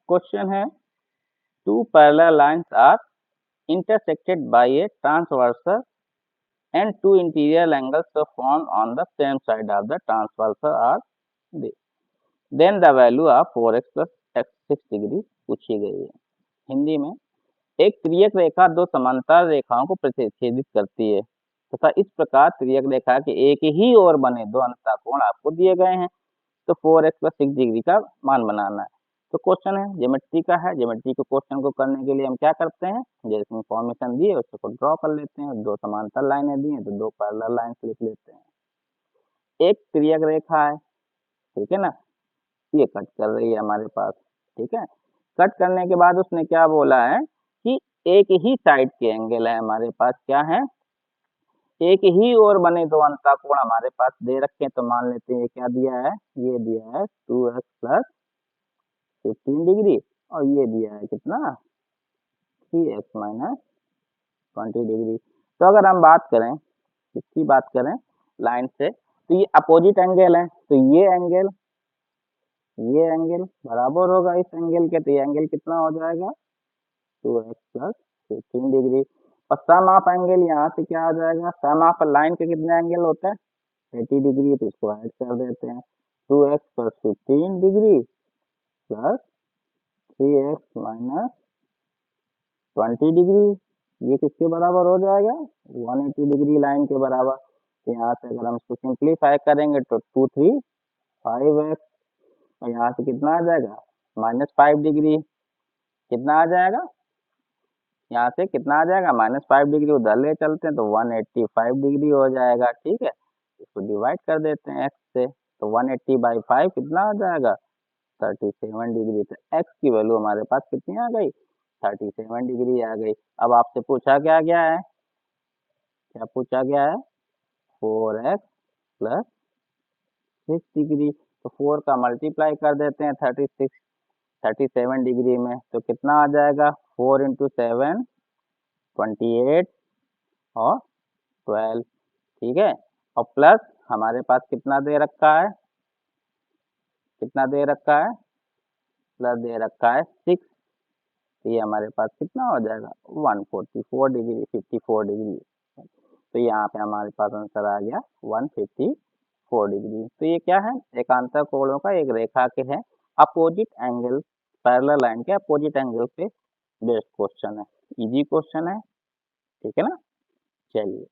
Question है two parallel lines are intersected by a transversal and two interior angles are formed on the same side of the transversal are this. Then the value of 4x plus x 6 degree पूछी गई है। हिंदी में एक तिर्यक रेखा दो समांतर रेखाओं को प्रतिच्छेदित करती है तथा इस प्रकार तिर्यक रेखा के एक ही ओर बने दो अंतःकोण आपको दिए गए हैं, तो 4x प्लस 6 डिग्री का मान बनाना है। तो क्वेश्चन है ज्योमेट्री का है, ज्योमेट्री के क्वेश्चन को करने के लिए हम क्या करते हैं, जैसे इंफॉर्मेशन दी है उसको ड्रॉ कर लेते हैं। दो समांतर लाइनें दी हैं तो दो पैरेलल लाइंस लिख लेते हैं। एक तिर्यक रेखा है, ठीक है ना, ये कट कर रही है हमारे पास, ठीक है। कट करने के बाद उसने क्या बोला है कि एक ही साइड के एंगल है हमारे पास, क्या है, एक ही ओर बने दो अंतःकोण हमारे पास दे रखे हैं। तो मान लेते हैं क्या दिया है, ये दिया है 2x प्लस 15 डिग्री और ये दिया है कितना 3x माइनस 20 डिग्री। तो अगर हम बात करें, इसकी बात करें लाइन से, तो ये अपोजिट एंगल है, तो ये एंगल बराबर होगा इस एंगल के, तो ये एंगल कितना हो जाएगा 2x प्लस 15 डिग्री। और सम ऑफ एंगल यहाँ से क्या हो जाएगा, सम ऑफ लाइन के कितने एंगल होते हैं 30 डिग्री, तो इसको ऐड कर देते हैं 2x plus 15 degree plus 3x minus 20 degree, ये किसके बराबर हो जाएगा 180 डिग्री लाइन के बराबर। तो यहाँ से अगर हम इसको सिंप्लीफाई करेंगे तो 2 3 5x, और यहाँ से कितना आ जाएगा -5 डिग्री, कितना आ जाएगा, यहाँ से कितना आ जाएगा -5 डिग्री, उधर ले चलते हैं तो 185 डिग्री हो जाएगा, ठीक है। इसको डिवाइड कर देते हैं x से, तो 180/5 कितना आ जाएगा 37 डिग्री। तो x की वैल्यू हमारे पास कितनी आ गई 37 डिग्री आ गई। अब आपसे पूछा क्या गया है, क्या पूछा गया है 4x प्लस 6 डिग्री, तो 4 का मल्टीप्लाई कर देते हैं 37 डिग्री में, तो कितना आ जाएगा 4 × 7 28 और 12, ठीक है। और प्लस हमारे पास कितना दे रखा है, कितना दे रखा है, प्लस दे रखा है 6, तो ये हमारे पास कितना हो जाएगा 144 डिग्री 54 डिग्री। तो यहाँ पे हमारे पास आंसर आ गया 154 डिग्री। तो ये क्या है, एकांतर कोणों का एक रेखा के है अपोजिट एंगल, पैरेलल लाइन के अपोजिट एंगल पे बेस्ड क्वेश्चन है, इजी क्वेश्चन है, ठीक है ना। चलिए।